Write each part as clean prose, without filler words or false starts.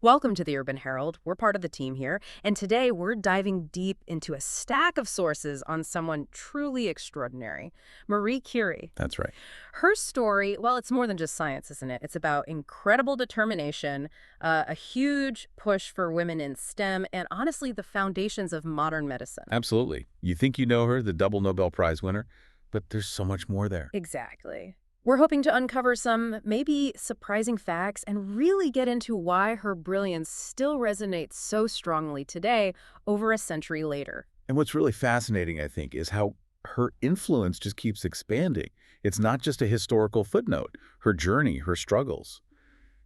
Welcome to the Urban Herald. We're part of the team here, and today we're diving deep into a stack of sources on someone truly extraordinary, Marie Curie. That's right. Her story, well, it's more than just science, isn't it? It's about incredible determination, a huge push for women in STEM, and honestly, the foundations of modern medicine. Absolutely. You think you know her, the double Nobel Prize winner, but there's so much more there. Exactly. We're hoping to uncover some maybe surprising facts and really get into why her brilliance still resonates so strongly today, over a century later. And what's really fascinating, I think, is how her influence just keeps expanding. It's not just a historical footnote. Her journey, her struggles,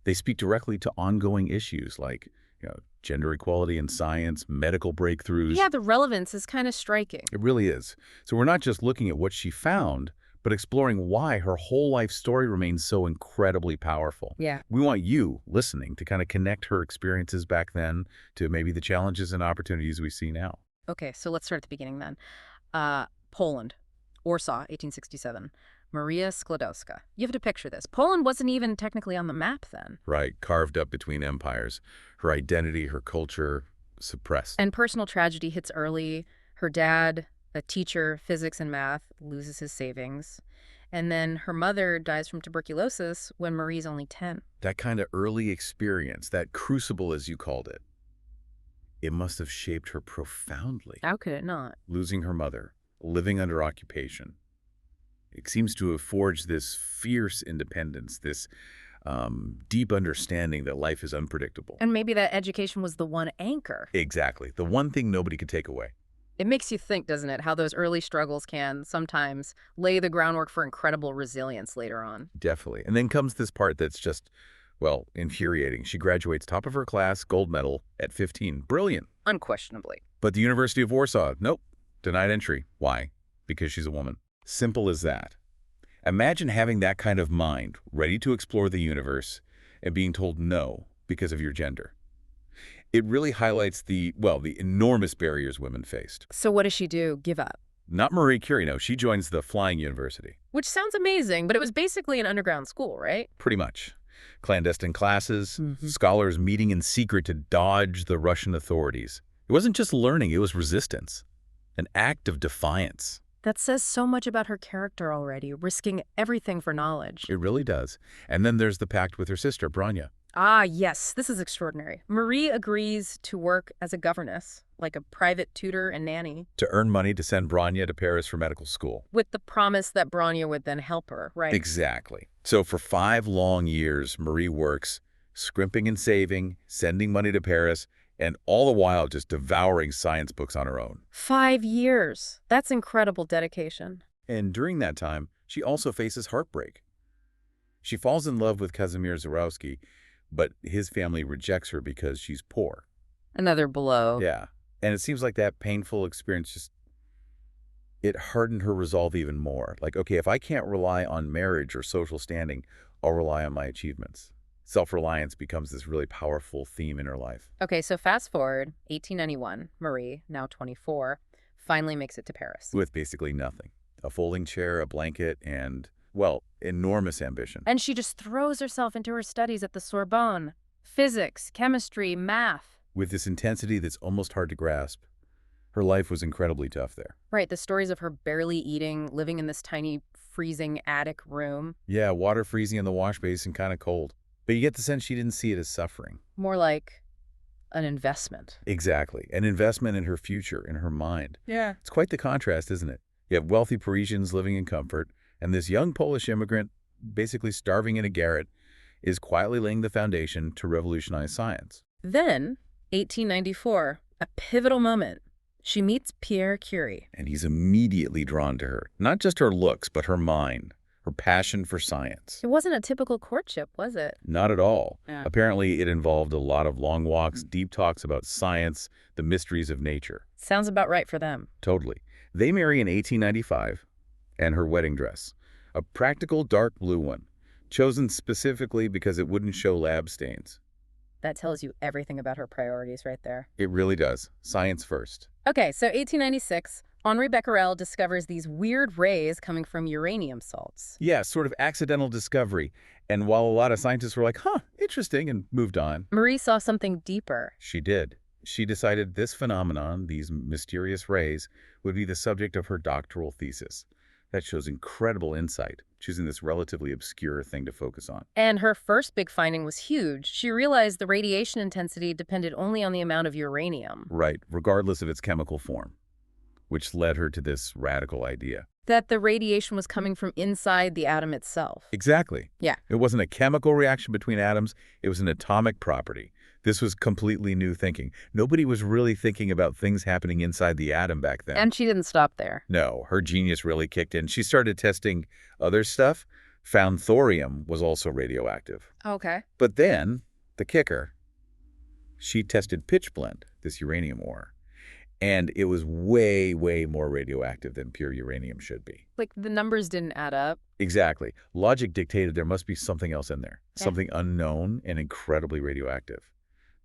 they speak directly to ongoing issues like, gender equality in science, medical breakthroughs. Yeah, the relevance is kind of striking. It really is. So we're not just looking at what she found, but exploring why her whole life story remains so incredibly powerful. Yeah. We want you, listening, to kind of connect her experiences back then to maybe the challenges and opportunities we see now. Okay, so let's start at the beginning then. Poland, Warsaw, 1867. Maria Sklodowska. You have to picture this. Poland wasn't even technically on the map then. Right, carved up between empires. Her identity, her culture, suppressed. And personal tragedy hits early. Her dad, a teacher, physics and math, loses his savings. And then her mother dies from tuberculosis when Marie's only 10. That kind of early experience, that crucible as you called it must have shaped her profoundly. How could it not? Losing her mother, living under occupation. It seems to have forged this fierce independence, this deep understanding that life is unpredictable. And maybe that education was the one anchor. Exactly. The one thing nobody could take away. It makes you think, doesn't it, how those early struggles can sometimes lay the groundwork for incredible resilience later on. Definitely. And then comes this part that's just, well, infuriating. She graduates top of her class, gold medal, at 15. Brilliant. Unquestionably. But the University of Warsaw, nope, denied entry. Why? Because she's a woman. Simple as that. Imagine having that kind of mind, ready to explore the universe, and being told no because of your gender. It really highlights the enormous barriers women faced. So what does she do? Give up? Not Marie Curie, no. She joins the Flying University. Which sounds amazing, but it was basically an underground school, right? Pretty much. Clandestine classes, scholars meeting in secret to dodge the Russian authorities. It wasn't just learning, it was resistance. An act of defiance. That says so much about her character already, risking everything for knowledge. It really does. And then there's the pact with her sister, Branya. Ah, yes, this is extraordinary. Marie agrees to work as a governess, like a private tutor and nanny. To earn money to send Branya to Paris for medical school. With the promise that Branya would then help her, right? Exactly. So for 5 long years, Marie works, scrimping and saving, sending money to Paris, and all the while just devouring science books on her own. 5 years. That's incredible dedication. And during that time, she also faces heartbreak. She falls in love with Kazimierz Zarowski, but his family rejects her because she's poor. Another blow. Yeah. And it seems like that painful experience it hardened her resolve even more. Like, okay, if I can't rely on marriage or social standing, I'll rely on my achievements. Self-reliance becomes this really powerful theme in her life. Okay, so fast forward, 1891, Marie, now 24, finally makes it to Paris. With basically nothing. A folding chair, a blanket, and, well, enormous ambition. And she just throws herself into her studies at the Sorbonne. Physics, chemistry, math. With this intensity that's almost hard to grasp. Her life was incredibly tough there. Right, the stories of her barely eating, living in this tiny, freezing attic room. Yeah, water freezing in the wash basin, kind of cold. But you get the sense she didn't see it as suffering. More like an investment. Exactly. An investment in her future, in her mind. Yeah. It's quite the contrast, isn't it? You have wealthy Parisians living in comfort, and this young Polish immigrant, basically starving in a garret, is quietly laying the foundation to revolutionize science. Then, 1894, a pivotal moment. She meets Pierre Curie. And he's immediately drawn to her. Not just her looks, but her mind, her passion for science. It wasn't a typical courtship, was it? Not at all. Yeah. Apparently, it involved a lot of long walks, deep talks about science, the mysteries of nature. Sounds about right for them. Totally. They marry in 1895, and her wedding dress, a practical dark blue one, chosen specifically because it wouldn't show lab stains. That tells you everything about her priorities right there. It really does. Science first. Okay, so 1896, Henri Becquerel discovers these weird rays coming from uranium salts. Yeah, sort of accidental discovery. And while a lot of scientists were like, huh, interesting, and moved on. Marie saw something deeper. She did. She decided this phenomenon, these mysterious rays, would be the subject of her doctoral thesis. That shows incredible insight, choosing this relatively obscure thing to focus on. And her first big finding was huge. She realized the radiation intensity depended only on the amount of uranium. Right, regardless of its chemical form, which led her to this radical idea. That the radiation was coming from inside the atom itself. Exactly. Yeah. It wasn't a chemical reaction between atoms, it was an atomic property. This was completely new thinking. Nobody was really thinking about things happening inside the atom back then. And she didn't stop there. No, her genius really kicked in. She started testing other stuff, found thorium was also radioactive. Okay. But then, the kicker, she tested pitchblende, this uranium ore. And it was way, way more radioactive than pure uranium should be. Like the numbers didn't add up. Exactly. Logic dictated there must be something else in there, Yeah. something unknown and incredibly radioactive.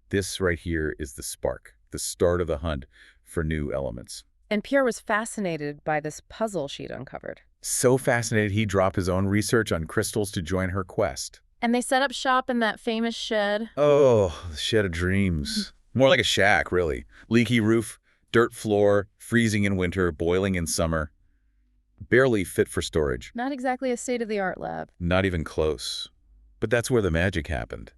This right here is the spark, the start of the hunt for new elements. And Pierre was fascinated by this puzzle she'd uncovered. So fascinated, he dropped his own research on crystals to join her quest. And they set up shop in that famous shed. Oh, the shed of dreams. More like a shack, really. Leaky roof, dirt floor, freezing in winter, boiling in summer. Barely fit for storage. Not exactly a state-of-the-art lab. Not even close. But that's where the magic happened.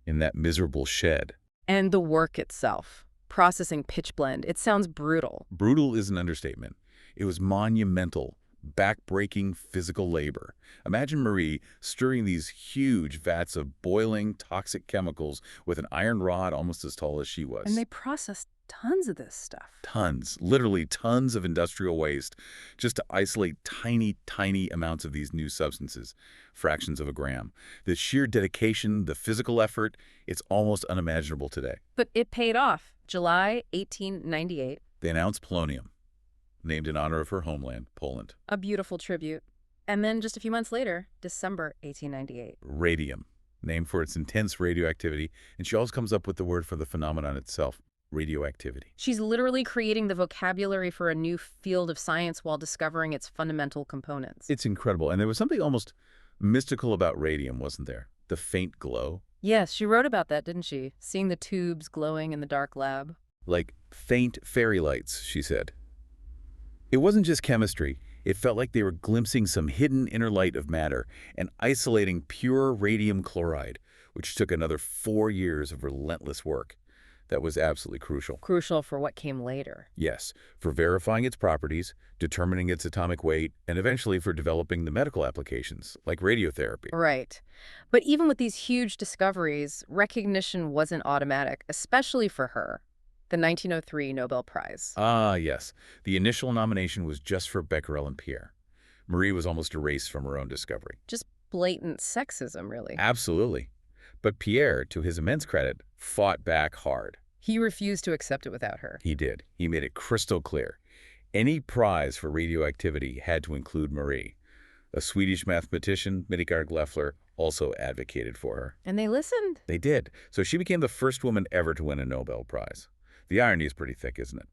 In that miserable shed. And the work itself. Processing pitchblende. It sounds brutal. Brutal is an understatement. It was monumental, back-breaking physical labor. Imagine Marie stirring these huge vats of boiling, toxic chemicals with an iron rod almost as tall as she was. And they processed tons of this stuff. Tons, literally tons of industrial waste, just to isolate tiny, tiny amounts of these new substances, fractions of a gram. The sheer dedication, the physical effort, it's almost unimaginable today. But it paid off. July 1898. They announced polonium, named in honor of her homeland, Poland. A beautiful tribute. And then just a few months later, December 1898. Radium, named for its intense radioactivity, and she always comes up with the word for the phenomenon itself, radioactivity. She's literally creating the vocabulary for a new field of science while discovering its fundamental components. It's incredible, and there was something almost mystical about radium, wasn't there? The faint glow. Yes, she wrote about that, didn't she? Seeing the tubes glowing in the dark lab. Like faint fairy lights, she said. It wasn't just chemistry. It felt like they were glimpsing some hidden inner light of matter and isolating pure radium chloride, which took another 4 years of relentless work. That was absolutely crucial. Crucial for what came later. Yes, for verifying its properties, determining its atomic weight, and eventually for developing the medical applications, like radiotherapy. Right. But even with these huge discoveries, recognition wasn't automatic, especially for her. The 1903 Nobel Prize. Ah, yes. The initial nomination was just for Becquerel and Pierre. Marie was almost erased from her own discovery. Just blatant sexism, really. Absolutely. But Pierre, to his immense credit, fought back hard. He refused to accept it without her. He did. He made it crystal clear. Any prize for radioactivity had to include Marie. A Swedish mathematician, Midgard Leffler, also advocated for her. And they listened. They did. So she became the first woman ever to win a Nobel Prize. The irony is pretty thick, isn't it?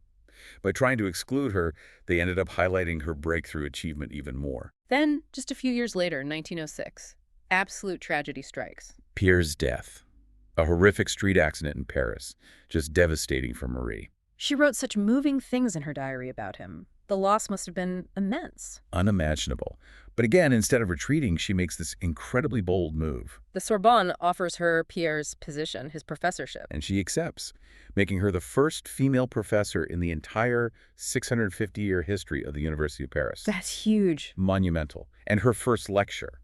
By trying to exclude her, they ended up highlighting her breakthrough achievement even more. Then, just a few years later, 1906, absolute tragedy strikes. Pierre's death. A horrific street accident in Paris. Just devastating for Marie. She wrote such moving things in her diary about him. The loss must have been immense. Unimaginable. But again, instead of retreating, she makes this incredibly bold move. The Sorbonne offers her Pierre's position, his professorship. And she accepts, making her the first female professor in the entire 650-year history of the University of Paris. That's huge. Monumental. And her first lecture.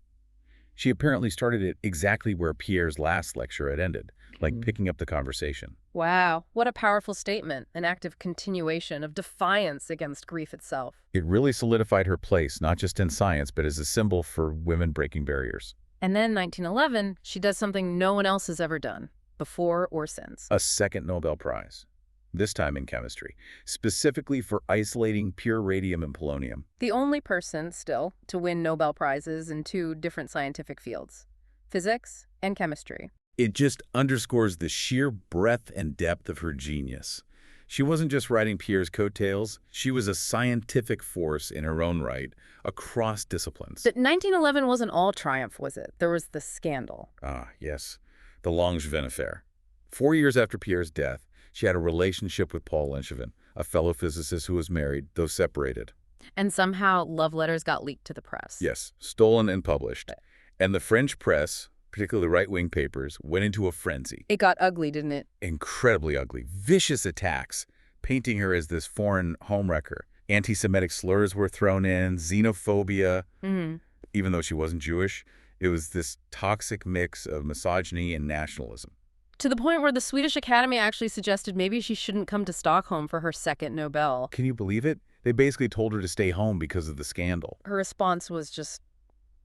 She apparently started it exactly where Pierre's last lecture had ended, like picking up the conversation. Wow, what a powerful statement, an act of continuation, of defiance against grief itself. It really solidified her place, not just in science, but as a symbol for women breaking barriers. And then 1911, she does something no one else has ever done, before or since. A second Nobel Prize, this time in chemistry, specifically for isolating pure radium and polonium. The only person, still, to win Nobel Prizes in 2 different scientific fields, physics and chemistry. It just underscores the sheer breadth and depth of her genius. She wasn't just riding Pierre's coattails, she was a scientific force in her own right, across disciplines. But 1911 wasn't all triumph, was it? There was the scandal. Ah, yes. The Langevin affair. 4 years after Pierre's death, she had a relationship with Paul Langevin, a fellow physicist who was married, though separated. And somehow love letters got leaked to the press. Yes, stolen and published. And the French press, particularly right-wing papers, went into a frenzy. It got ugly, didn't it? Incredibly ugly. Vicious attacks, painting her as this foreign homewrecker. Anti-Semitic slurs were thrown in, xenophobia. Even though she wasn't Jewish, it was this toxic mix of misogyny and nationalism. To the point where the Swedish Academy actually suggested maybe she shouldn't come to Stockholm for her second Nobel. Can you believe it? They basically told her to stay home because of the scandal. Her response was just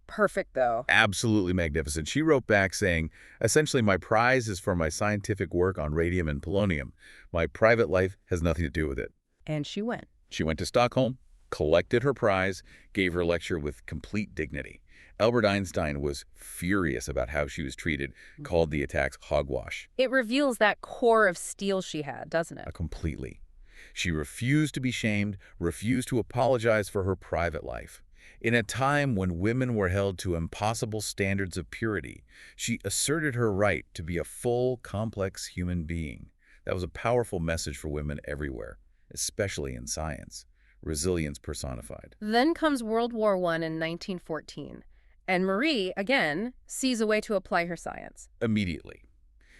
perfect, though. Absolutely magnificent. She wrote back saying, essentially, my prize is for my scientific work on radium and polonium. My private life has nothing to do with it. And she went. She went to Stockholm, collected her prize, gave her lecture with complete dignity. Albert Einstein was furious about how she was treated, called the attacks hogwash. It reveals that core of steel she had, doesn't it? Completely. She refused to be shamed, refused to apologize for her private life. In a time when women were held to impossible standards of purity, she asserted her right to be a full, complex human being. That was a powerful message for women everywhere, especially in science. Resilience personified. Then comes World War I in 1914. And Marie, again, sees a way to apply her science. Immediately,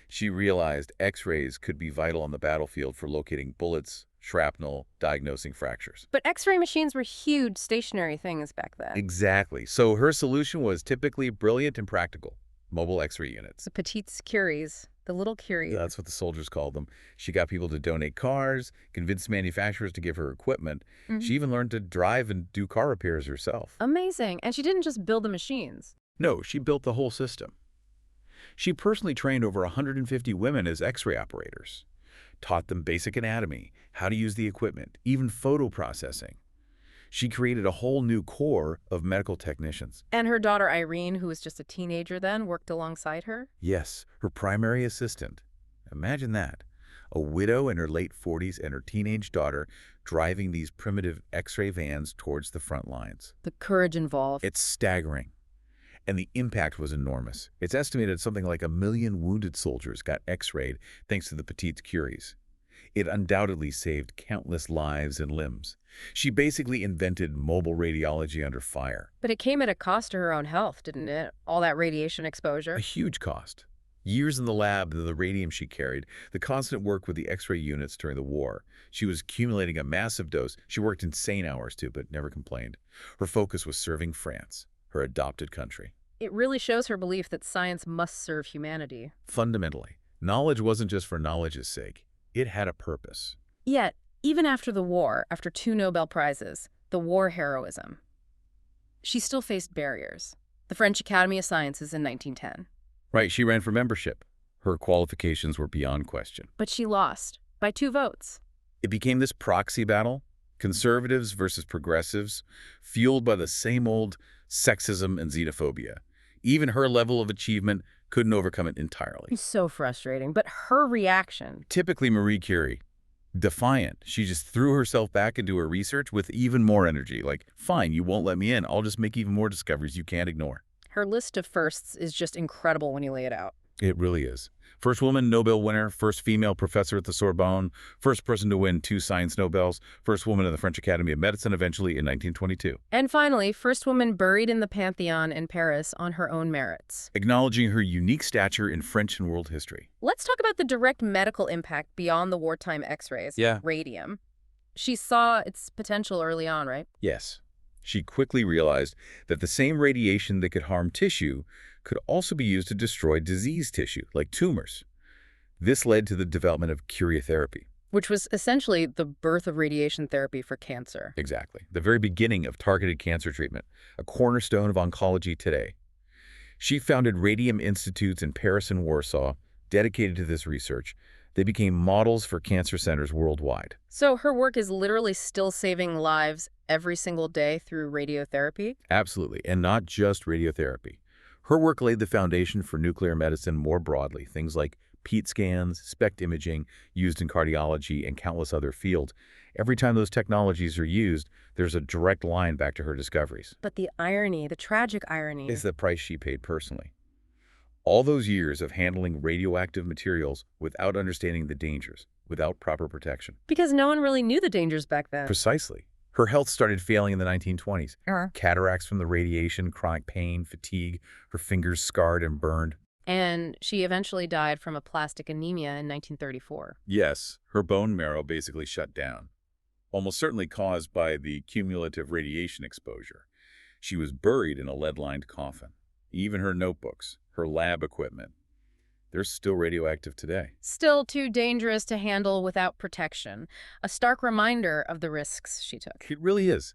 she realized X-rays could be vital on the battlefield for locating bullets, shrapnel, diagnosing fractures. But X-ray machines were huge stationary things back then. Exactly. So her solution was typically brilliant and practical. Mobile X-ray units. The petites Curies, the little Curie. That's what the soldiers called them. She got people to donate cars, convinced manufacturers to give her equipment. She even learned to drive and do car repairs herself. Amazing. And she didn't just build the machines. No, she built the whole system. She personally trained over 150 women as X-ray operators, taught them basic anatomy, how to use the equipment, even photo processing. She created a whole new corps of medical technicians. And her daughter Irene, who was just a teenager then, worked alongside her? Yes, her primary assistant. Imagine that. A widow in her late 40s and her teenage daughter driving these primitive X-ray vans towards the front lines. The courage involved. It's staggering. And the impact was enormous. It's estimated something like 1 million wounded soldiers got X-rayed thanks to the petites Curies. It undoubtedly saved countless lives and limbs. She basically invented mobile radiology under fire. But it came at a cost to her own health, didn't it? All that radiation exposure. A huge cost. Years in the lab, the radium she carried, the constant work with the X-ray units during the war. She was accumulating a massive dose. She worked insane hours too, but never complained. Her focus was serving France, her adopted country. It really shows her belief that science must serve humanity. Fundamentally, knowledge wasn't just for knowledge's sake. It had a purpose. Yet, even after the war, after 2 Nobel Prizes, the war heroism, she still faced barriers. The French Academy of Sciences in 1910. Right, she ran for membership. Her qualifications were beyond question. But she lost by 2 votes. It became this proxy battle, conservatives versus progressives, fueled by the same old sexism and xenophobia. Even her level of achievement couldn't overcome it entirely. It's so frustrating, but her reaction. Typically Marie Curie, defiant. She just threw herself back into her research with even more energy. Like, fine, you won't let me in. I'll just make even more discoveries you can't ignore. Her list of firsts is just incredible when you lay it out. It really is. First woman Nobel winner, first female professor at the Sorbonne, first person to win 2 science Nobels, first woman in the French Academy of Medicine eventually in 1922. And finally, first woman buried in the Pantheon in Paris on her own merits. Acknowledging her unique stature in French and world history. Let's talk about the direct medical impact beyond the wartime X-rays. Yeah. Radium. She saw its potential early on, right? Yes. She quickly realized that the same radiation that could harm tissue could also be used to destroy diseased tissue, like tumors. This led to the development of curiotherapy. Which was essentially the birth of radiation therapy for cancer. Exactly. The very beginning of targeted cancer treatment, a cornerstone of oncology today. She founded radium institutes in Paris and Warsaw, dedicated to this research. They became models for cancer centers worldwide. So her work is literally still saving lives every single day through radiotherapy? Absolutely, and not just radiotherapy. Her work laid the foundation for nuclear medicine more broadly, things like PET scans, SPECT imaging, used in cardiology, and countless other fields. Every time those technologies are used, there's a direct line back to her discoveries. But the irony, the tragic irony, is the price she paid personally. All those years of handling radioactive materials without understanding the dangers, without proper protection. Because no one really knew the dangers back then. Precisely. Her health started failing in the 1920s. Uh-huh. Cataracts from the radiation, chronic pain, fatigue, her fingers scarred and burned. And she eventually died from aplastic anemia in 1934. Yes, her bone marrow basically shut down, almost certainly caused by the cumulative radiation exposure. She was buried in a lead-lined coffin. Even her notebooks, her lab equipment, they're still radioactive today. Still too dangerous to handle without protection. A stark reminder of the risks she took. It really is.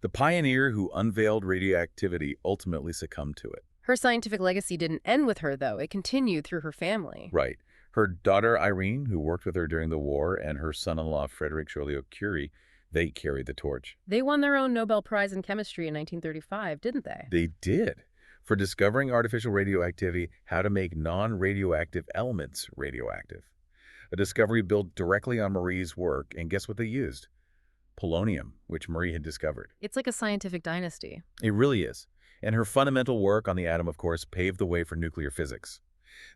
The pioneer who unveiled radioactivity ultimately succumbed to it. Her scientific legacy didn't end with her, though. It continued through her family. Right. Her daughter, Irene, who worked with her during the war, and her son-in-law, Frederick Joliot-Curie, they carried the torch. They won their own Nobel Prize in Chemistry in 1935, didn't they? They did. For discovering artificial radioactivity, how to make non-radioactive elements radioactive. A discovery built directly on Marie's work, and guess what they used? Polonium, which Marie had discovered. It's like a scientific dynasty. It really is. And her fundamental work on the atom, of course, paved the way for nuclear physics.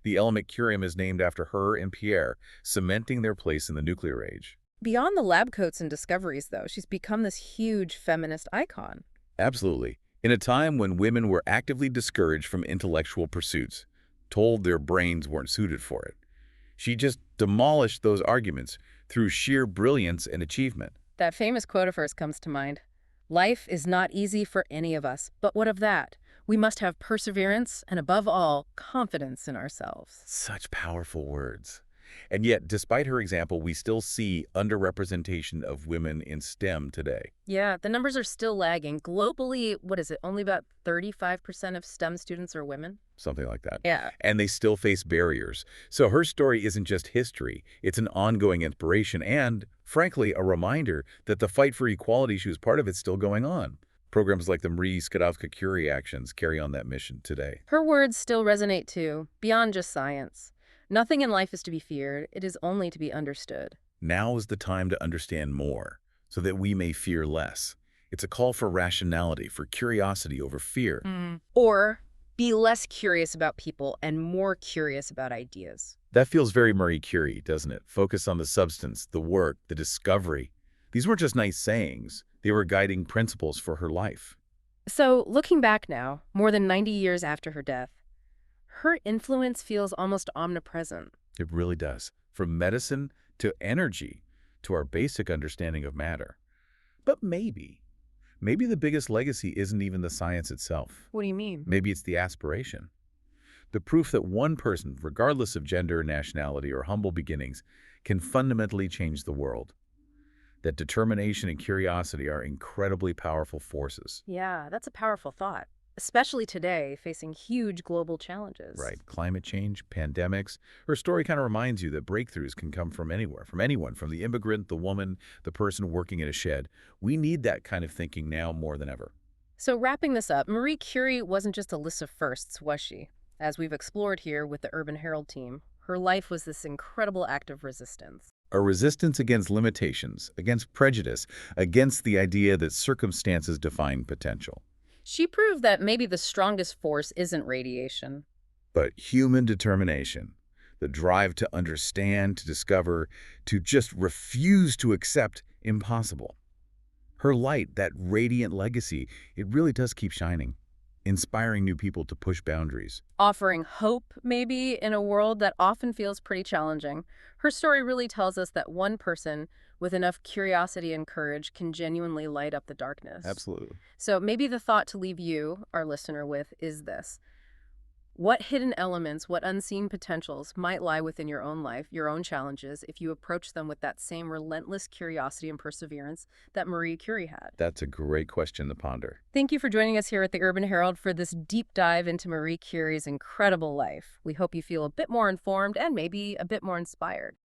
The element curium is named after her and Pierre, cementing their place in the nuclear age. Beyond the lab coats and discoveries, though, she's become this huge feminist icon. Absolutely. In a time when women were actively discouraged from intellectual pursuits, told their brains weren't suited for it, she just demolished those arguments through sheer brilliance and achievement. That famous quote of hers comes to mind. Life is not easy for any of us, but what of that? We must have perseverance and, above all, confidence in ourselves. Such powerful words. And yet, despite her example, we still see underrepresentation of women in STEM today. Yeah, the numbers are still lagging. Globally, what is it? Only about 35% of STEM students are women? Something like that. Yeah. And they still face barriers. So her story isn't just history. It's an ongoing inspiration and, frankly, a reminder that the fight for equality she was part of is still going on. Programs like the Marie Curie actions carry on that mission today. Her words still resonate too, beyond just science. Nothing in life is to be feared. It is only to be understood. Now is the time to understand more, so that we may fear less. It's a call for rationality, for curiosity over fear. Or be less curious about people and more curious about ideas. That feels very Marie Curie, doesn't it? Focus on the substance, the work, the discovery. These weren't just nice sayings. They were guiding principles for her life. So, looking back now, more than 90 years after her death, her influence feels almost omnipresent. It really does. From medicine to energy to our basic understanding of matter. But maybe the biggest legacy isn't even the science itself. What do you mean? Maybe it's the aspiration. The proof that one person, regardless of gender, nationality, or humble beginnings, can fundamentally change the world. That determination and curiosity are incredibly powerful forces. Yeah, that's a powerful thought. Especially today, facing huge global challenges. Right. Climate change, pandemics. Her story kind of reminds you that breakthroughs can come from anywhere, from anyone, from the immigrant, the woman, the person working in a shed. We need that kind of thinking now more than ever. So wrapping this up, Marie Curie wasn't just a list of firsts, was she? As we've explored here with the Urban Herald team, her life was this incredible act of resistance. A resistance against limitations, against prejudice, against the idea that circumstances define potential. She proved that maybe the strongest force isn't radiation, but human determination, the drive to understand, to discover, to just refuse to accept impossible. Her light, that radiant legacy, it really does keep shining, inspiring new people to push boundaries. Offering hope, maybe, in a world that often feels pretty challenging. Her story really tells us that one person with enough curiosity and courage can genuinely light up the darkness. Absolutely. So maybe the thought to leave you, our listener, with is this. What hidden elements, what unseen potentials might lie within your own life, your own challenges, if you approach them with that same relentless curiosity and perseverance that Marie Curie had? That's a great question to ponder. Thank you for joining us here at the Urban Herald for this deep dive into Marie Curie's incredible life. We hope you feel a bit more informed and maybe a bit more inspired.